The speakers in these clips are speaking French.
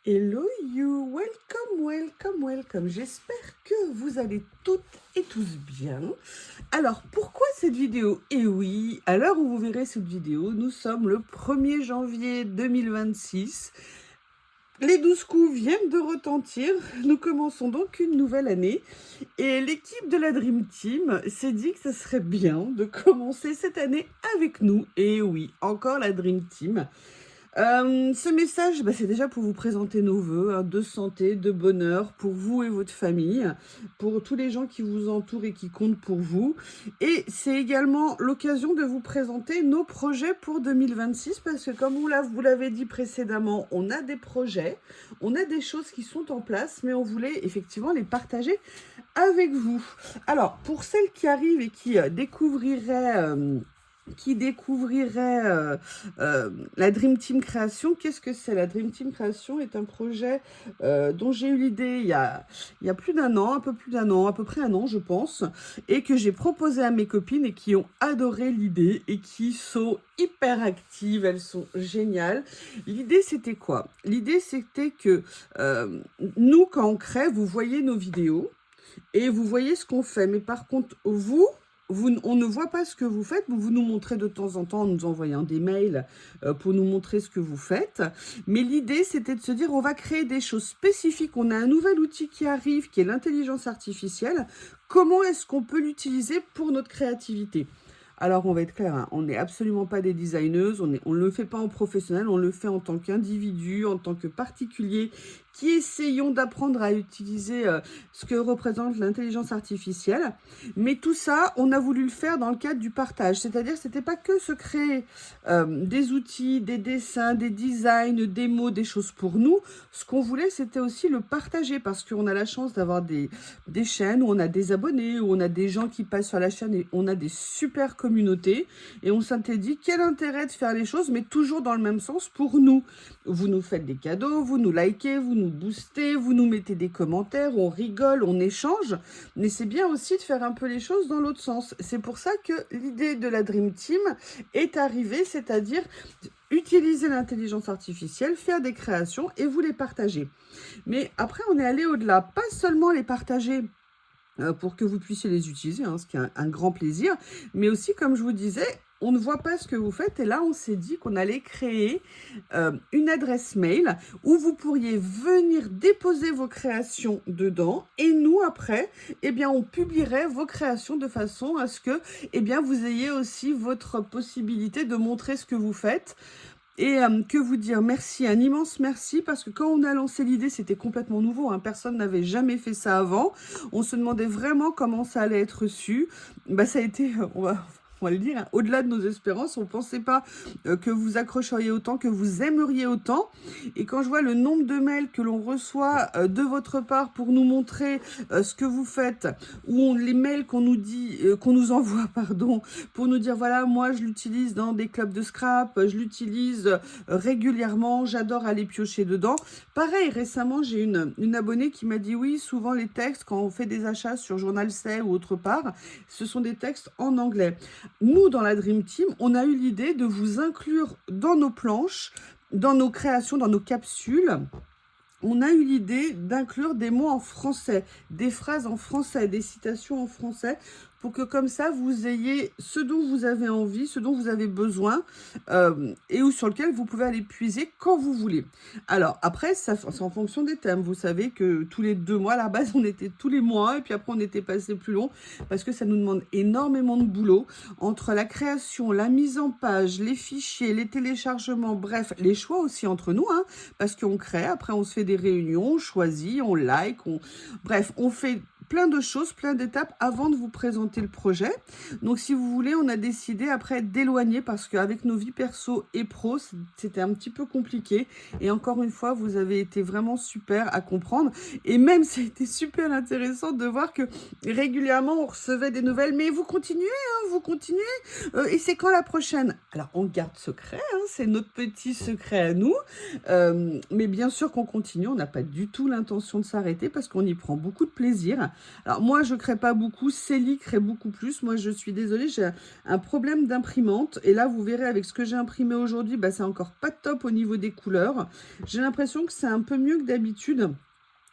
Hello you, welcome. J'espère que vous allez toutes et tous bien. Alors, pourquoi cette vidéo? Eh oui, à l'heure où vous verrez cette vidéo, nous sommes le 1er janvier 2026. Les 12 coups viennent de retentir, nous commençons donc une nouvelle année et l'équipe de la Dream Team s'est dit que ce serait bien de commencer cette année avec nous. Et oui, encore la Dream Team. Ce message, c'est déjà pour vous présenter nos vœux, hein, de santé, de bonheur pour vous et votre famille, pour tous les gens qui vous entourent et qui comptent pour vous. Et c'est également l'occasion de vous présenter nos projets pour 2026 parce que comme vous l'avez dit précédemment, on a des projets, on a des choses qui sont en place, mais on voulait effectivement les partager avec vous. Alors, pour celles qui arrivent et qui découvriraient la Dream Team Création. Qu'est-ce que c'est? La Dream Team Création est un projet dont j'ai eu l'idée il y a plus d'un an, un peu plus d'un an, à peu près un an je pense, et que j'ai proposé à mes copines et qui ont adoré l'idée et qui sont hyper actives, elles sont géniales. L'idée c'était quoi? L'idée c'était que nous quand on crée, vous voyez nos vidéos et vous voyez ce qu'on fait, mais par contre on ne voit pas ce que vous faites, vous nous montrez de temps en temps en nous envoyant des mails pour nous montrer ce que vous faites. Mais l'idée, c'était de se dire, on va créer des choses spécifiques. On a un nouvel outil qui arrive, qui est l'intelligence artificielle. Comment est-ce qu'on peut l'utiliser pour notre créativité? Alors, on va être clair, hein, on n'est absolument pas des designeuses, on ne le fait pas en professionnel, on le fait en tant qu'individu, en tant que particulier, qui essayons d'apprendre à utiliser ce que représente l'intelligence artificielle. Mais tout ça, on a voulu le faire dans le cadre du partage. C'est-à-dire, c'était pas que se créer des outils, des dessins, des designs, des mots, des choses pour nous. Ce qu'on voulait, c'était aussi le partager parce qu'on a la chance d'avoir des chaînes où on a des abonnés, où on a des gens qui passent sur la chaîne et on a des super communautés. Et on s'était dit, quel intérêt de faire les choses, mais toujours dans le même sens pour nous. Vous nous faites des cadeaux, vous nous likez, vous nous boostez, vous nous mettez des commentaires, on rigole, on échange. Mais c'est bien aussi de faire un peu les choses dans l'autre sens. C'est pour ça que l'idée de la Dream Team est arrivée, c'est-à-dire utiliser l'intelligence artificielle, faire des créations et vous les partager. Mais après, on est allé au-delà. Pas seulement les partager pour que vous puissiez les utiliser, hein, ce qui est un grand plaisir, mais aussi, comme je vous disais, on ne voit pas ce que vous faites et là, on s'est dit qu'on allait créer une adresse mail où vous pourriez venir déposer vos créations dedans et nous, après, eh bien, on publierait vos créations de façon à ce que eh bien, vous ayez aussi votre possibilité de montrer ce que vous faites. Et que vous dire? Merci, un immense merci, parce que quand on a lancé l'idée, c'était complètement nouveau, hein, personne n'avait jamais fait ça avant. On se demandait vraiment comment ça allait être reçu. Ça a été, on va le dire, hein, au-delà de nos espérances. On ne pensait pas que vous accrocheriez autant, que vous aimeriez autant. Et quand je vois le nombre de mails que l'on reçoit de votre part pour nous montrer ce que vous faites, ou les mails qu'on nous dit, qu'on nous envoie, pardon, pour nous dire, voilà, moi, je l'utilise dans des clubs de scrap, je l'utilise régulièrement, j'adore aller piocher dedans. Pareil, récemment, j'ai une abonnée qui m'a dit, oui, souvent les textes, quand on fait des achats sur Journal C ou autre part, ce sont des textes en anglais. Nous, dans la Dream Team, on a eu l'idée de vous inclure dans nos planches, dans nos créations, dans nos capsules. On a eu l'idée d'inclure des mots en français, des phrases en français, des citations en français, pour que comme ça, vous ayez ce dont vous avez envie, ce dont vous avez besoin, et sur lequel vous pouvez aller puiser quand vous voulez. Alors, après, c'est en fonction des thèmes. Vous savez que tous les 2 mois, à la base, on était tous les mois, et puis après, on était passé plus long, parce que ça nous demande énormément de boulot, entre la création, la mise en page, les fichiers, les téléchargements, bref, les choix aussi entre nous, hein, parce qu'on crée, après, on se fait des réunions, on choisit, on like, bref, on fait plein de choses, plein d'étapes avant de vous présenter le projet. Donc, si vous voulez, on a décidé après d'éloigner parce qu'avec nos vies perso et pro, c'était un petit peu compliqué. Et encore une fois, vous avez été vraiment super à comprendre. Et même, ça a été super intéressant de voir que régulièrement, on recevait des nouvelles. Mais vous continuez, hein, vous continuez. Et c'est quand la prochaine? Alors, on garde secret, hein, c'est notre petit secret à nous. Mais bien sûr qu'on continue. On n'a pas du tout l'intention de s'arrêter parce qu'on y prend beaucoup de plaisir. Alors moi, je crée pas beaucoup, Célie crée beaucoup plus. Moi, je suis désolée, j'ai un problème d'imprimante. Et là, vous verrez avec ce que j'ai imprimé aujourd'hui, bah, c'est encore pas top au niveau des couleurs. J'ai l'impression que c'est un peu mieux que d'habitude.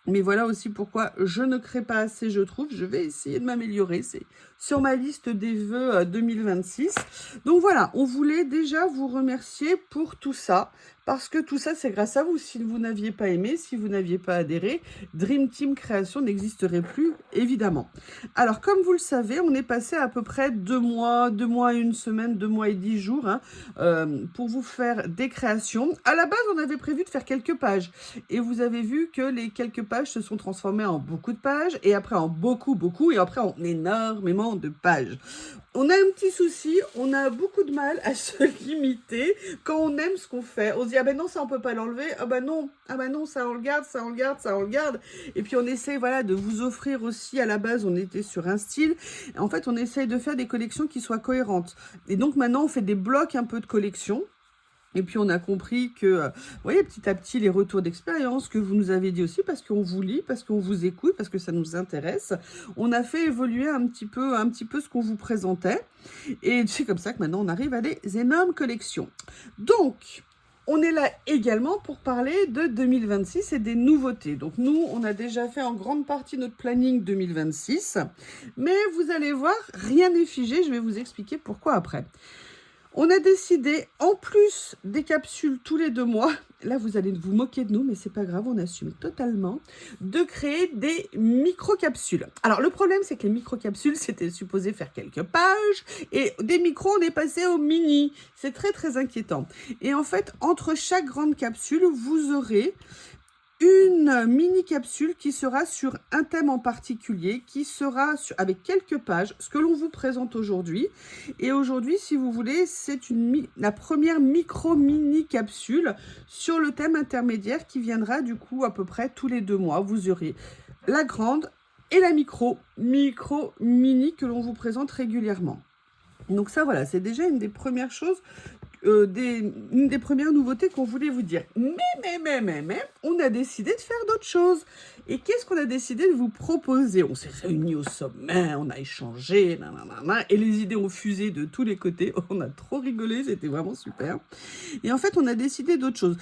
Mais voilà aussi pourquoi je ne crée pas assez, je trouve. Je vais essayer de m'améliorer. C'est sur ma liste des vœux 2026. Donc voilà, on voulait déjà vous remercier pour tout ça. Parce que tout ça, c'est grâce à vous. Si vous n'aviez pas aimé, si vous n'aviez pas adhéré, Dream Team Création n'existerait plus, évidemment. Alors, comme vous le savez, on est passé à peu près 2 mois et 1 semaine, 2 mois et 10 jours, hein, pour vous faire des créations. À la base, on avait prévu de faire quelques pages. Et vous avez vu que les quelques pages se sont transformées en beaucoup de pages, et après en beaucoup, et après en énormément de pages. On a un petit souci, on a beaucoup de mal à se limiter quand on aime ce qu'on fait. On se dit, ah ben non, ça on peut pas l'enlever, ah ben non, ça on le garde, ça on le garde, ça on le garde. Et puis on essaie voilà, de vous offrir aussi, à la base on était sur un style. En fait on essaye de faire des collections qui soient cohérentes. Et donc maintenant on fait des blocs un peu de collection. Et puis, on a compris que, vous voyez, petit à petit, les retours d'expérience que vous nous avez dit aussi, parce qu'on vous lit, parce qu'on vous écoute, parce que ça nous intéresse, on a fait évoluer un petit peu ce qu'on vous présentait. Et c'est comme ça que maintenant, on arrive à des énormes collections. Donc, on est là également pour parler de 2026 et des nouveautés. Donc, nous, on a déjà fait en grande partie notre planning 2026. Mais vous allez voir, rien n'est figé. Je vais vous expliquer pourquoi après. On a décidé, en plus des capsules tous les 2 mois, là vous allez vous moquer de nous, mais c'est pas grave, on assume totalement, de créer des micro-capsules. Alors le problème, c'est que les micro-capsules, c'était supposé faire quelques pages, et des micros, on est passé au mini. C'est très très inquiétant. Et en fait, entre chaque grande capsule, vous aurez une mini-capsule qui sera sur un thème en particulier, qui sera avec quelques pages, ce que l'on vous présente aujourd'hui. Et aujourd'hui, si vous voulez, c'est la première mini-capsule sur le thème intermédiaire qui viendra du coup à peu près tous les 2 mois. Vous aurez la grande et la mini que l'on vous présente régulièrement. Donc ça, voilà, c'est déjà une des premières choses, une des premières nouveautés qu'on voulait vous dire. Mais, on a décidé de faire d'autres choses. Et qu'est-ce qu'on a décidé de vous proposer? On s'est réunis au sommet, on a échangé, et les idées ont fusé de tous les côtés. On a trop rigolé, c'était vraiment super. Et en fait, on a décidé d'autres choses.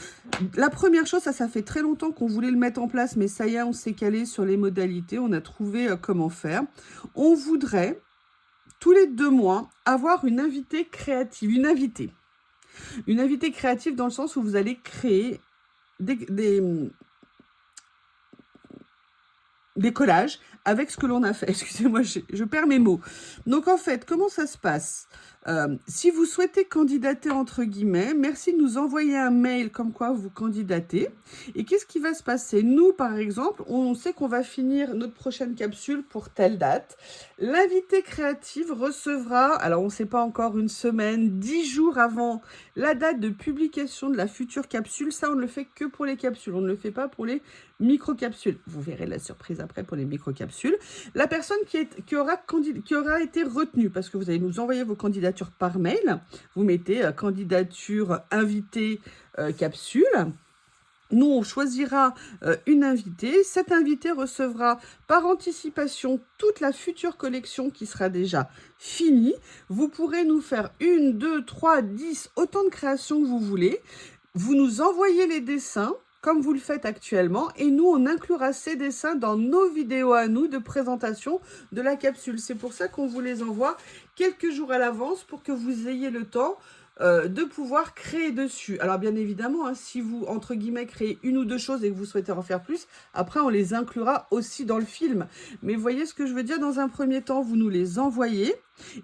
La première chose, ça fait très longtemps qu'on voulait le mettre en place, mais ça y est, on s'est calé sur les modalités, on a trouvé comment faire. On voudrait, tous les 2 mois, avoir une invitée créative, une invitée créative dans le sens où vous allez créer des collages avec ce que l'on a fait. Excusez-moi, je perds mes mots. Donc en fait, comment ça se passe? Si vous souhaitez candidater entre guillemets, merci de nous envoyer un mail comme quoi vous candidatez. Et qu'est-ce qui va se passer? Nous, par exemple, on sait qu'on va finir notre prochaine capsule pour telle date. L'invité créative recevra, alors on ne sait pas encore, une semaine, 10 jours avant la date de publication de la future capsule. Ça, on ne le fait que pour les capsules. On ne le fait pas pour les micro-capsules. Vous verrez la surprise après pour les micro-capsules. La personne qui aura été retenue, parce que vous allez nous envoyer vos candidatures par mail, vous mettez candidature invitée capsule. Nous, on choisira une invitée. Cette invitée recevra par anticipation toute la future collection qui sera déjà finie. Vous pourrez nous faire 1, 2, 3, 10, autant de créations que vous voulez. Vous nous envoyez les dessins, comme vous le faites actuellement, et nous, on inclura ces dessins dans nos vidéos à nous de présentation de la capsule. C'est pour ça qu'on vous les envoie quelques jours à l'avance pour que vous ayez le temps de pouvoir créer dessus. Alors bien évidemment, hein, si vous, entre guillemets, créez 1 ou 2 choses et que vous souhaitez en faire plus, après on les inclura aussi dans le film. Mais voyez ce que je veux dire, dans un premier temps, vous nous les envoyez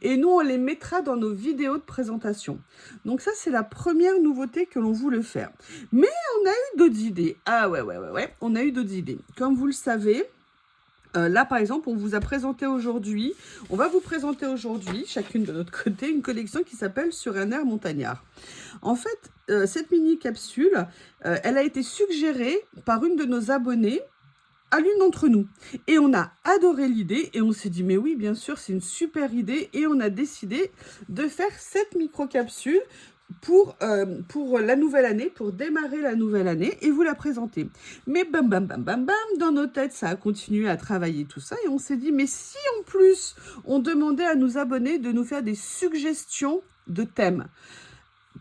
et nous on les mettra dans nos vidéos de présentation. Donc ça c'est la première nouveauté que l'on voulait faire. Mais on a eu d'autres idées. Ah ouais, on a eu d'autres idées. Comme vous le savez, là, par exemple, on vous a présenté aujourd'hui, on va vous présenter aujourd'hui, chacune de notre côté, une collection qui s'appelle Sur un air montagnard. En fait, cette mini-capsule, elle a été suggérée par une de nos abonnées à l'une d'entre nous. Et on a adoré l'idée et on s'est dit, mais oui, bien sûr, c'est une super idée. Et on a décidé de faire cette micro-capsule pour la nouvelle année, pour démarrer la nouvelle année et vous la présenter. Mais bam, bam, bam, bam, bam, dans nos têtes, ça a continué à travailler tout ça et on s'est dit, mais si en plus, on demandait à nos abonnés de nous faire des suggestions de thèmes,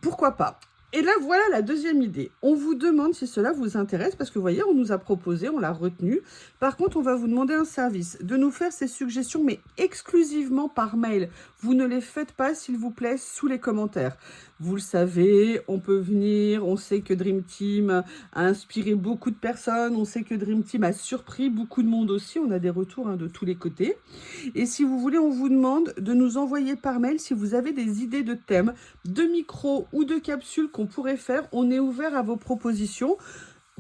pourquoi pas? Et là, voilà la deuxième idée. On vous demande si cela vous intéresse, parce que vous voyez, on nous a proposé, on l'a retenu. Par contre, on va vous demander un service, de nous faire ces suggestions, mais exclusivement par mail. Vous ne les faites pas, s'il vous plaît, sous les commentaires. Vous le savez, on peut venir, on sait que Dream Team a inspiré beaucoup de personnes, on sait que Dream Team a surpris beaucoup de monde aussi, on a des retours de tous les côtés. Et si vous voulez, on vous demande de nous envoyer par mail si vous avez des idées de thèmes, de micros ou de capsules qu'on pourrait faire. On est ouvert à vos propositions.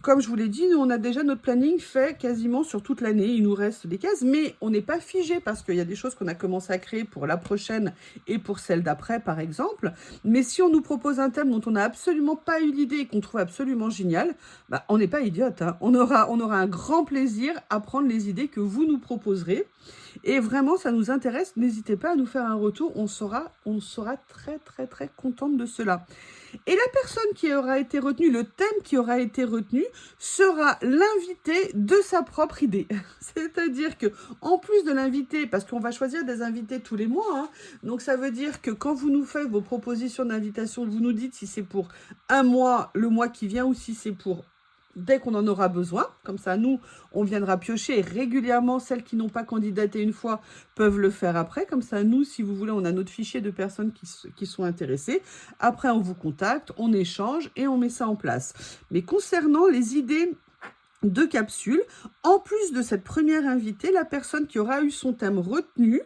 Comme je vous l'ai dit, nous, on a déjà notre planning fait quasiment sur toute l'année. Il nous reste des cases, mais on n'est pas figé parce qu'il y a des choses qu'on a commencé à créer pour la prochaine et pour celle d'après, par exemple. Mais si on nous propose un thème dont on n'a absolument pas eu l'idée et qu'on trouve absolument génial, bah, on n'est pas idiote, hein. On aura un grand plaisir à prendre les idées que vous nous proposerez. Et vraiment, ça nous intéresse. N'hésitez pas à nous faire un retour. On sera très, très, très contente de cela. Et la personne qui aura été retenue, le thème qui aura été retenu, sera l'invité de sa propre idée. C'est-à-dire que, en plus de l'invité, parce qu'on va choisir des invités tous les mois, hein, donc ça veut dire que quand vous nous faites vos propositions d'invitation, vous nous dites si c'est pour un mois, le mois qui vient, ou si c'est pour dès qu'on en aura besoin. Comme ça, nous, on viendra piocher. Et régulièrement, celles qui n'ont pas candidaté une fois peuvent le faire après. Comme ça, nous, si vous voulez, on a notre fichier de personnes qui sont intéressées. Après, on vous contacte, on échange et on met ça en place. Mais concernant les idées de capsules, en plus de cette première invitée, la personne qui aura eu son thème retenu,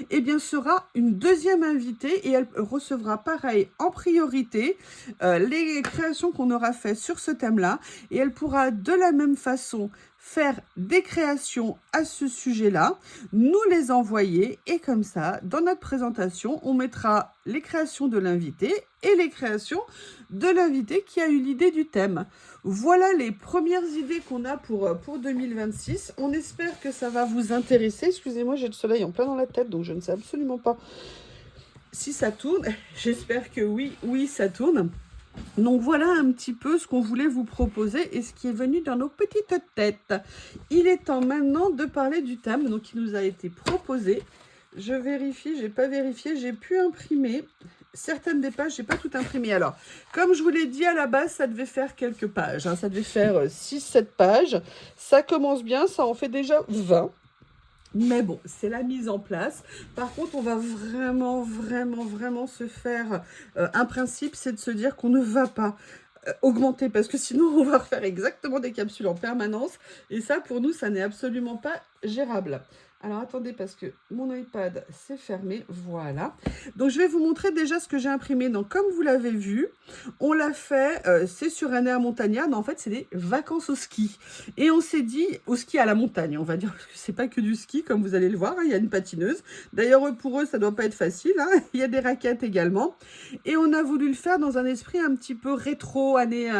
eh bien, sera une deuxième invitée et elle recevra pareil en priorité les créations qu'on aura faites sur ce thème-là et elle pourra de la même façon faire des créations à ce sujet-là, nous les envoyer et comme ça, dans notre présentation, on mettra les créations de l'invité et les créations de l'invité qui a eu l'idée du thème. Voilà les premières idées qu'on a pour 2026. On espère que ça va vous intéresser. Excusez-moi, j'ai le soleil en plein dans la tête, donc je ne sais absolument pas si ça tourne. J'espère que oui, ça tourne. Donc voilà un petit peu ce qu'on voulait vous proposer et ce qui est venu dans nos petites têtes. Il est temps maintenant de parler du thème donc, qui nous a été proposé. Je vérifie, j'ai pas vérifié, j'ai pu imprimer. Certaines des pages, j'ai pas tout imprimé. Alors, comme je vous l'ai dit à la base, ça devait faire quelques pages. Hein. Ça devait faire 6-7 pages. Ça commence bien, ça en fait déjà 20. Mais bon, c'est la mise en place. Par contre, on va vraiment se faire un principe, c'est de se dire qu'on ne va pas augmenter parce que sinon, on va refaire exactement des capsules en permanence. Et ça, pour nous, ça n'est absolument pas gérable. Alors, attendez, parce que mon iPad s'est fermé. Voilà. Donc, je vais vous montrer déjà ce que j'ai imprimé. Donc, comme vous l'avez vu, on l'a fait, c'est sur un air montagnard, mais en fait, c'est des vacances au ski. Et on s'est dit, au ski à la montagne, on va dire, parce que c'est pas que du ski, comme vous allez le voir, hein, il y a une patineuse. D'ailleurs, pour eux, ça doit pas être facile, hein, il y a des raquettes également. Et on a voulu le faire dans un esprit un petit peu rétro, années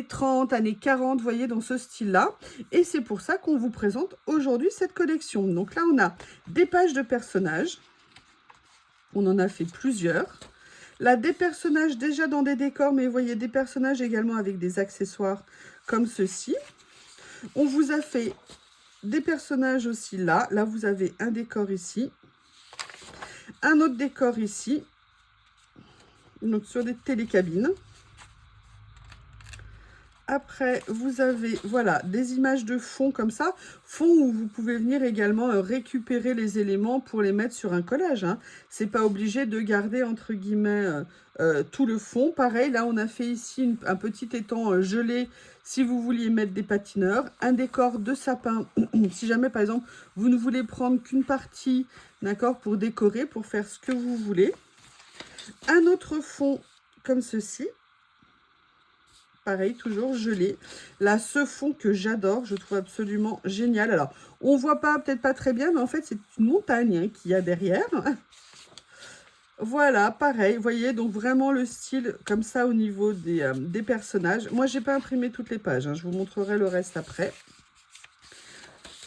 30, années 40, vous voyez, dans ce style-là. Et c'est pour ça qu'on vous présente aujourd'hui cette collection. Donc là, on a des pages de personnages. On en a fait plusieurs. Là, des personnages déjà dans des décors, mais vous voyez des personnages également avec des accessoires comme ceci. On vous a fait des personnages aussi là. Là, vous avez un décor ici. Un autre décor ici. Donc, sur des télécabines. Après, vous avez, voilà, des images de fond comme ça. Fond où vous pouvez venir également récupérer les éléments pour les mettre sur un collage. Hein. C'est pas obligé de garder, entre guillemets, tout le fond. Pareil, là, on a fait ici un petit étang gelé si vous vouliez mettre des patineurs. Un décor de sapin, si jamais, par exemple, vous ne voulez prendre qu'une partie, d'accord, pour décorer, pour faire ce que vous voulez. Un autre fond comme ceci. Pareil, toujours gelé. Là, ce fond que j'adore, je trouve absolument génial. Alors, on voit pas, peut-être pas très bien, mais en fait, c'est une montagne hein, qu'il y a derrière. Voilà, pareil, vous voyez, donc vraiment le style comme ça au niveau des personnages. Moi, j'ai pas imprimé toutes les pages, hein, je vous montrerai le reste après.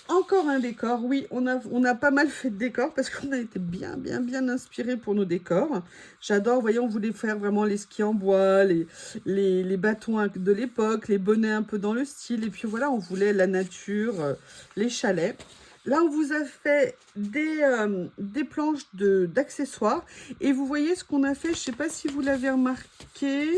Encore un décor, oui, on a pas mal fait de décors parce qu'on a été bien inspiré pour nos décors. J'adore, vous voyez, on voulait faire vraiment les skis en bois, les bâtons de l'époque, les bonnets un peu dans le style. Et puis voilà, on voulait la nature, les chalets. Là, on vous a fait des planches d'accessoires. Et vous voyez ce qu'on a fait, je ne sais pas si vous l'avez remarqué.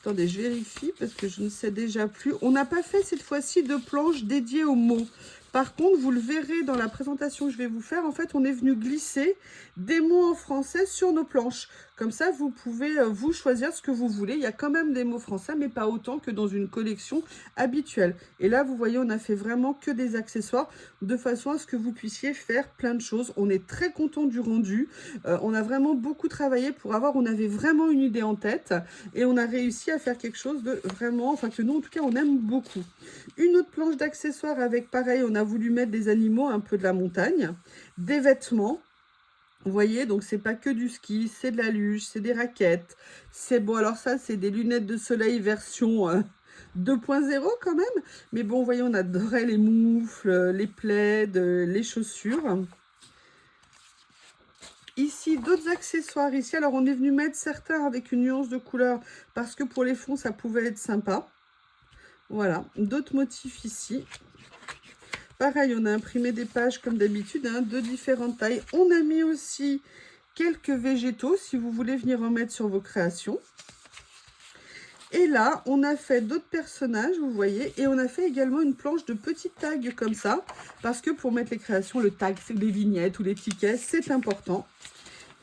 Attendez, je vérifie parce que je ne sais déjà plus. On n'a pas fait cette fois-ci de planches dédiées aux mots. Par contre, vous le verrez dans la présentation que je vais vous faire. En fait, on est venu glisser des mots en français sur nos planches. Comme ça, vous pouvez vous choisir ce que vous voulez. Il y a quand même des mots français, mais pas autant que dans une collection habituelle. Et là, vous voyez, on a fait vraiment que des accessoires de façon à ce que vous puissiez faire plein de choses. On est très content du rendu. On a vraiment beaucoup travaillé pour avoir, on avait vraiment une idée en tête et on a réussi à faire quelque chose de vraiment, enfin que nous en tout cas on aime beaucoup. Une autre planche d'accessoires avec pareil, on a voulu mettre des animaux un peu de la montagne, des vêtements. Vous voyez, donc c'est pas que du ski, c'est de la luge, c'est des raquettes. C'est bon, alors ça c'est des lunettes de soleil version 2.0 quand même. Mais bon, vous voyez, on adorait les moufles, les plaids, les chaussures. Ici, d'autres accessoires ici. Alors, on est venu mettre certains avec une nuance de couleur parce que pour les fonds, ça pouvait être sympa. Voilà, d'autres motifs ici. Pareil, on a imprimé des pages comme d'habitude, hein, de différentes tailles. On a mis aussi quelques végétaux si vous voulez venir en mettre sur vos créations. Et là, on a fait d'autres personnages, vous voyez, et on a fait également une planche de petits tags comme ça, parce que pour mettre les créations, le tag, c'est les vignettes ou les tickets, c'est important.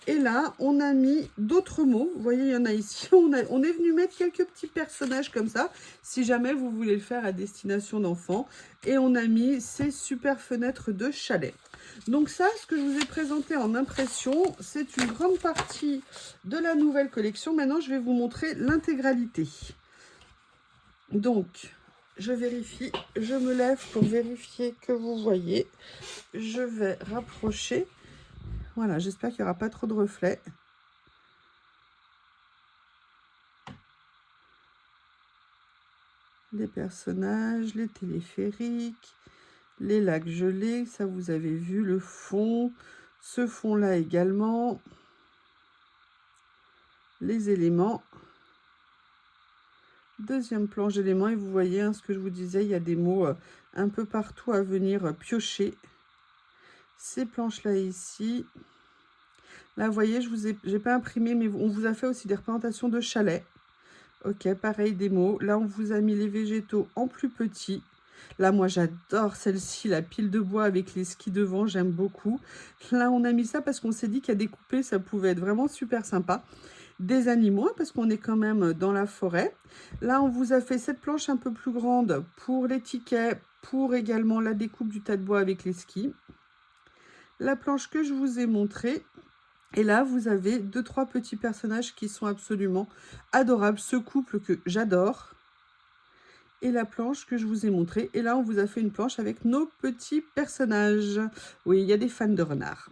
Et là, on a mis d'autres mots. Vous voyez, il y en a ici. On est venu mettre quelques petits personnages comme ça, si jamais vous voulez le faire à destination d'enfants. Et on a mis ces super fenêtres de chalet. Donc ça, ce que je vous ai présenté en impression, c'est une grande partie de la nouvelle collection. Maintenant, je vais vous montrer l'intégralité. Donc, je vérifie. Je me lève pour vérifier que vous voyez. Je vais rapprocher. Voilà, j'espère qu'il n'y aura pas trop de reflets. Les personnages, les téléphériques, les lacs gelés, ça vous avez vu, le fond, ce fond-là également, les éléments. Deuxième planche d'éléments, et vous voyez hein, ce que je vous disais, il y a des mots un peu partout à venir piocher. Ces planches-là ici. Là, vous voyez, j'ai pas imprimé, mais on vous a fait aussi des représentations de chalets. Ok, pareil, des mots. Là, on vous a mis les végétaux en plus petits. Là, moi, j'adore celle-ci, la pile de bois avec les skis devant, j'aime beaucoup. Là, on a mis ça parce qu'on s'est dit qu'à découper, ça pouvait être vraiment super sympa. Des animaux, parce qu'on est quand même dans la forêt. Là, on vous a fait cette planche un peu plus grande pour les tickets, pour également la découpe du tas de bois avec les skis. La planche que je vous ai montrée. Et là, vous avez 2-3 petits personnages qui sont absolument adorables. Ce couple que j'adore. Et la planche que je vous ai montrée. Et là, on vous a fait une planche avec nos petits personnages. Oui, il y a des fans de renards.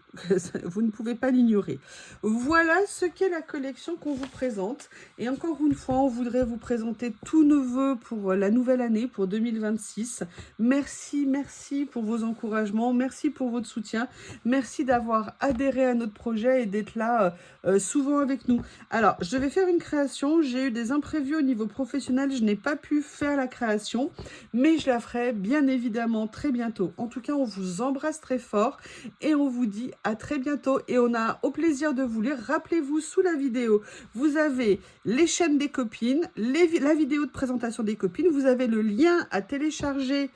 Vous ne pouvez pas l'ignorer. Voilà ce qu'est la collection qu'on vous présente. Et encore une fois, on voudrait vous présenter tous nos vœux pour la nouvelle année, pour 2026. Merci, merci pour vos encouragements. Merci pour votre soutien. Merci d'avoir adhéré à notre projet et d'être là souvent avec nous. Alors, je vais faire une création. J'ai eu des imprévus au niveau professionnel. Je n'ai pas pu faire la création, mais je la ferai bien évidemment très bientôt. En tout cas, on vous embrasse très fort et on vous dit à très bientôt et on a au plaisir de vous lire. Rappelez-vous, sous la vidéo, vous avez les chaînes des copines, la vidéo de présentation des copines, vous avez le lien à télécharger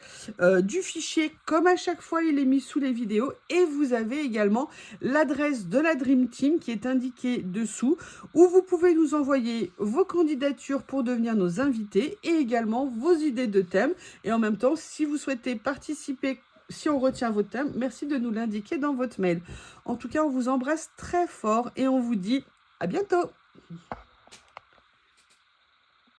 du fichier, comme à chaque fois il est mis sous les vidéos, et vous avez également l'adresse de la Dream Team qui est indiquée dessous, où vous pouvez nous envoyer vos candidatures pour devenir nos invités et également vos idées de thèmes. Et en même temps, si vous souhaitez participer, si on retient votre thème, merci de nous l'indiquer dans votre mail. En tout cas, on vous embrasse très fort et on vous dit à bientôt.